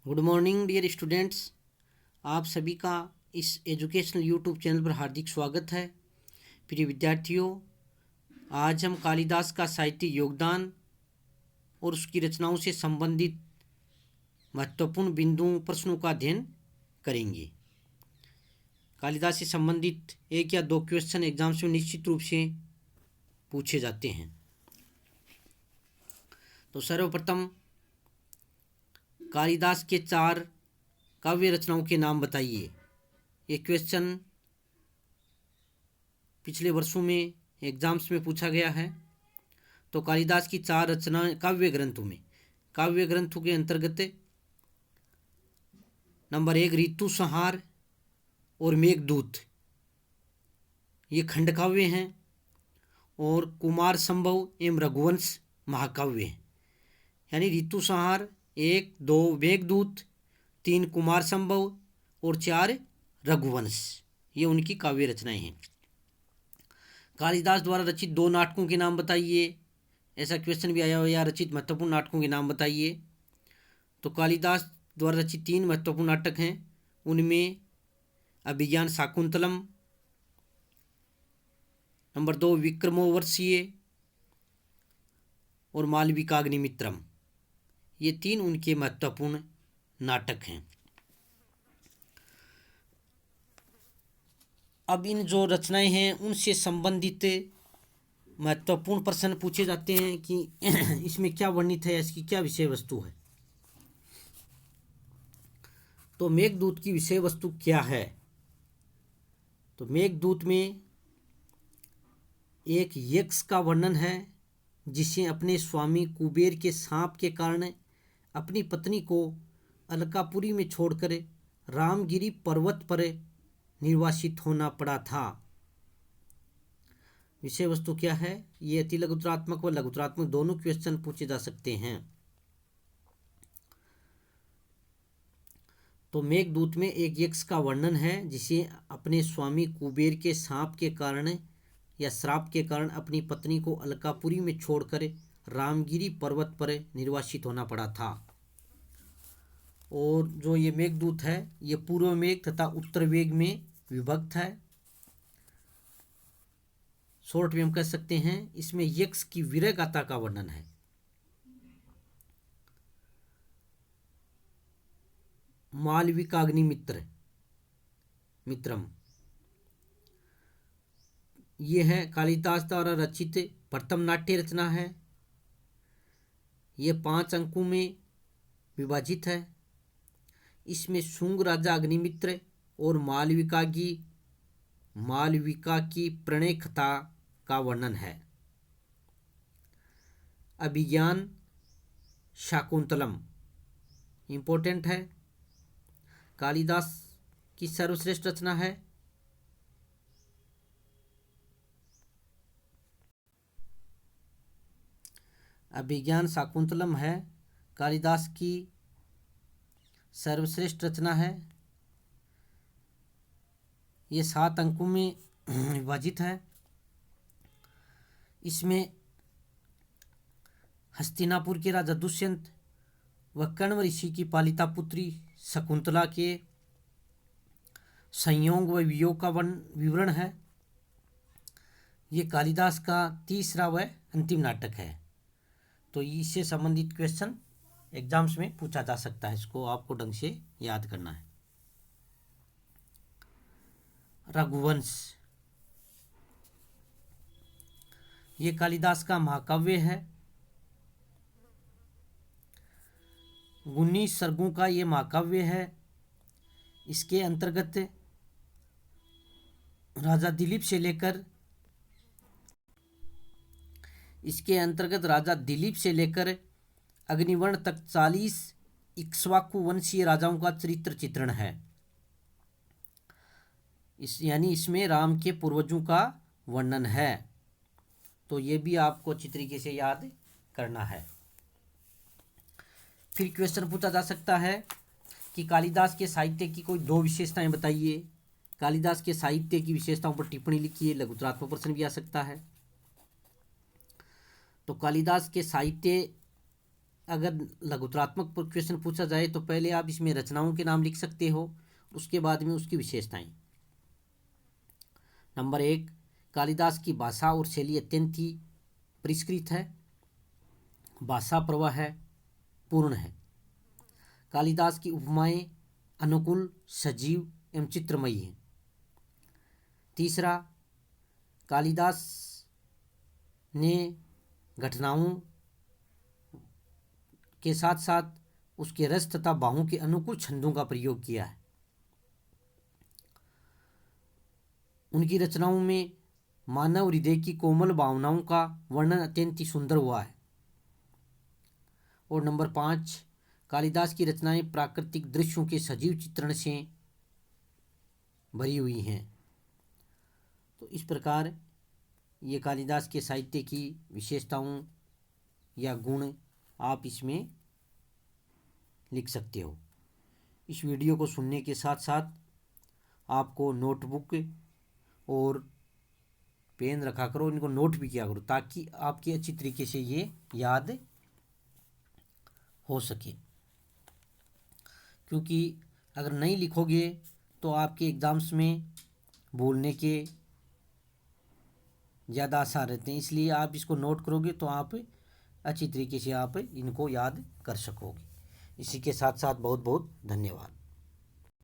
Good morning dear students. आप सभी का इस एजुकेशनल यूट्यूब चैनल पर हार्दिक स्वागत है। प्रिय विद्यार्थियों, आज हम कालिदास का साहित्यिक योगदान और उसकी रचनाओं से संबंधित महत्वपूर्ण बिंदुओं प्रश्नों का अध्ययन करेंगे। कालिदास से संबंधित एक या दो क्वेश्चन एग्जाम्स में निश्चित रूप से पूछे जाते हैं। तो सर्वप्रथम कालिदास के 4 काव्य रचनाओं के नाम बताइए। ये क्वेश्चन पिछले वर्षों में एग्जाम्स में पूछा गया है। तो कालिदास की 4 रचनाएं काव्य ग्रंथों के अंतर्गत नंबर 1 ऋतु संहार और मेघदूत, ये खंड काव्य हैं, और कुमार संभव एवं रघुवंश महाकाव्य हैं। यानी ऋतु संहार 1, 2 मेघदूत, 3 कुमार संभव और 4 रघुवंश, ये उनकी काव्य रचनाएं हैं। कालिदास द्वारा रचित 2 नाटकों के नाम बताइए। ऐसा क्वेश्चन भी आया हुआ, या रचित महत्वपूर्ण नाटकों के नाम बताइए। तो कालिदास द्वारा रचित 3 महत्वपूर्ण नाटक हैं। उनमें अभिज्ञान शाकुंतलम, नंबर 2 विक्रमोर्वशीय और मालविकाग्निमित्रम, ये 3 उनके महत्वपूर्ण नाटक हैं। अब इन जो रचनाएं हैं उनसे संबंधित महत्वपूर्ण प्रश्न पूछे जाते हैं कि इसमें क्या वर्णित है, इसकी क्या विषय वस्तु है। तो मेघदूत की विषय वस्तु क्या है? तो मेघदूत में एक यक्ष का वर्णन है, जिसे अपने स्वामी कुबेर के सांप के कारण अपनी पत्नी को अलकापुरी में छोड़कर रामगिरी पर्वत पर निर्वासित होना पड़ा था। विषय वस्तु क्या है? ये अति लघुतरात्मक व लघुतरात्मक दोनों क्वेश्चन पूछे जा सकते हैं। तो मेघदूत में एक यक्ष का वर्णन है, जिसे अपने स्वामी कुबेर के सांप के कारण या श्राप के कारण अपनी पत्नी को अलकापुरी में छोड़कर रामगिरी पर्वत पर निर्वासित होना पड़ा था। और जो ये मेघदूत है, ये पूर्व मेघ तथा उत्तर वेग में विभक्त है। शॉर्ट में हम कह सकते हैं इसमें यक्ष की विरह गाथा का वर्णन है। मित्रम, ये है कालिदास द्वारा रचित प्रथम नाट्य रचना है। ये 5 अंकों में विभाजित है। इसमें शुंग राजा अग्निमित्र और मालविका की प्रणय कथा का वर्णन है। अभिज्ञान शाकुंतलम इम्पोर्टेंट है, कालिदास की सर्वश्रेष्ठ रचना है। अभिज्ञान शाकुंतलम है कालिदास की सर्वश्रेष्ठ रचना है। ये 7 अंकों में विभाजित है। इसमें हस्तिनापुर के राजा दुष्यंत व कण्व ऋषि की पालिता पुत्री शकुंतला के संयोग व वियोग का विवरण है। ये कालिदास का तीसरा व अंतिम नाटक है। तो इससे संबंधित क्वेश्चन एग्जाम्स में पूछा जा सकता है, इसको आपको ढंग से याद करना है। रघुवंश, ये कालिदास का महाकाव्य है। 19 सर्गों का ये महाकाव्य है। इसके अंतर्गत राजा दिलीप से लेकर अग्निवर्ण तक 40 इक्ष्वाकु वंशीय राजाओं का चरित्र चित्रण है। यानी इसमें राम के पूर्वजों का वर्णन है। तो ये भी आपको अच्छी तरीके से याद करना है। फिर क्वेश्चन पूछा जा सकता है कि कालिदास के साहित्य की कोई 2 विशेषताएं बताइए। कालिदास के साहित्य की विशेषताओं पर टिप्पणी लिखिए। लघुतरात्मक प्रश्न भी आ सकता है। तो कालिदास के साहित्य अगर लघुतरात्मक क्वेश्चन पूछा जाए तो पहले आप इसमें रचनाओं के नाम लिख सकते हो, उसके बाद में उसकी विशेषताएं। नंबर 1, कालिदास की भाषा और शैली अत्यंत ही परिष्कृत है। भाषा प्रवाह है, पूर्ण है। कालिदास की उपमाएं अनुकूल, सजीव एवं चित्रमयी हैं। तीसरा, कालिदास ने घटनाओं के साथ साथ उसके रस तथा भावों के अनुकूल छंदों का प्रयोग किया है। उनकी रचनाओं में मानव हृदय की कोमल भावनाओं का वर्णन अत्यंत ही सुंदर हुआ है। और नंबर 5, कालिदास की रचनाएं प्राकृतिक दृश्यों के सजीव चित्रण से भरी हुई हैं। तो इस प्रकार ये कालिदास के साहित्य की विशेषताओं या गुण आप इसमें लिख सकते हो। इस वीडियो को सुनने के साथ साथ आपको नोटबुक और पेन रखा करो, इनको नोट भी किया करो ताकि आपकी अच्छी तरीके से ये याद हो सके। क्योंकि अगर नहीं लिखोगे तो आपके एग्ज़ाम्स में भूलने के ज़्यादा आसार रहते हैं, इसलिए आप इसको नोट करोगे तो आप अच्छी तरीके से आप इनको याद कर सकोगे। इसी के साथ साथ बहुत बहुत धन्यवाद।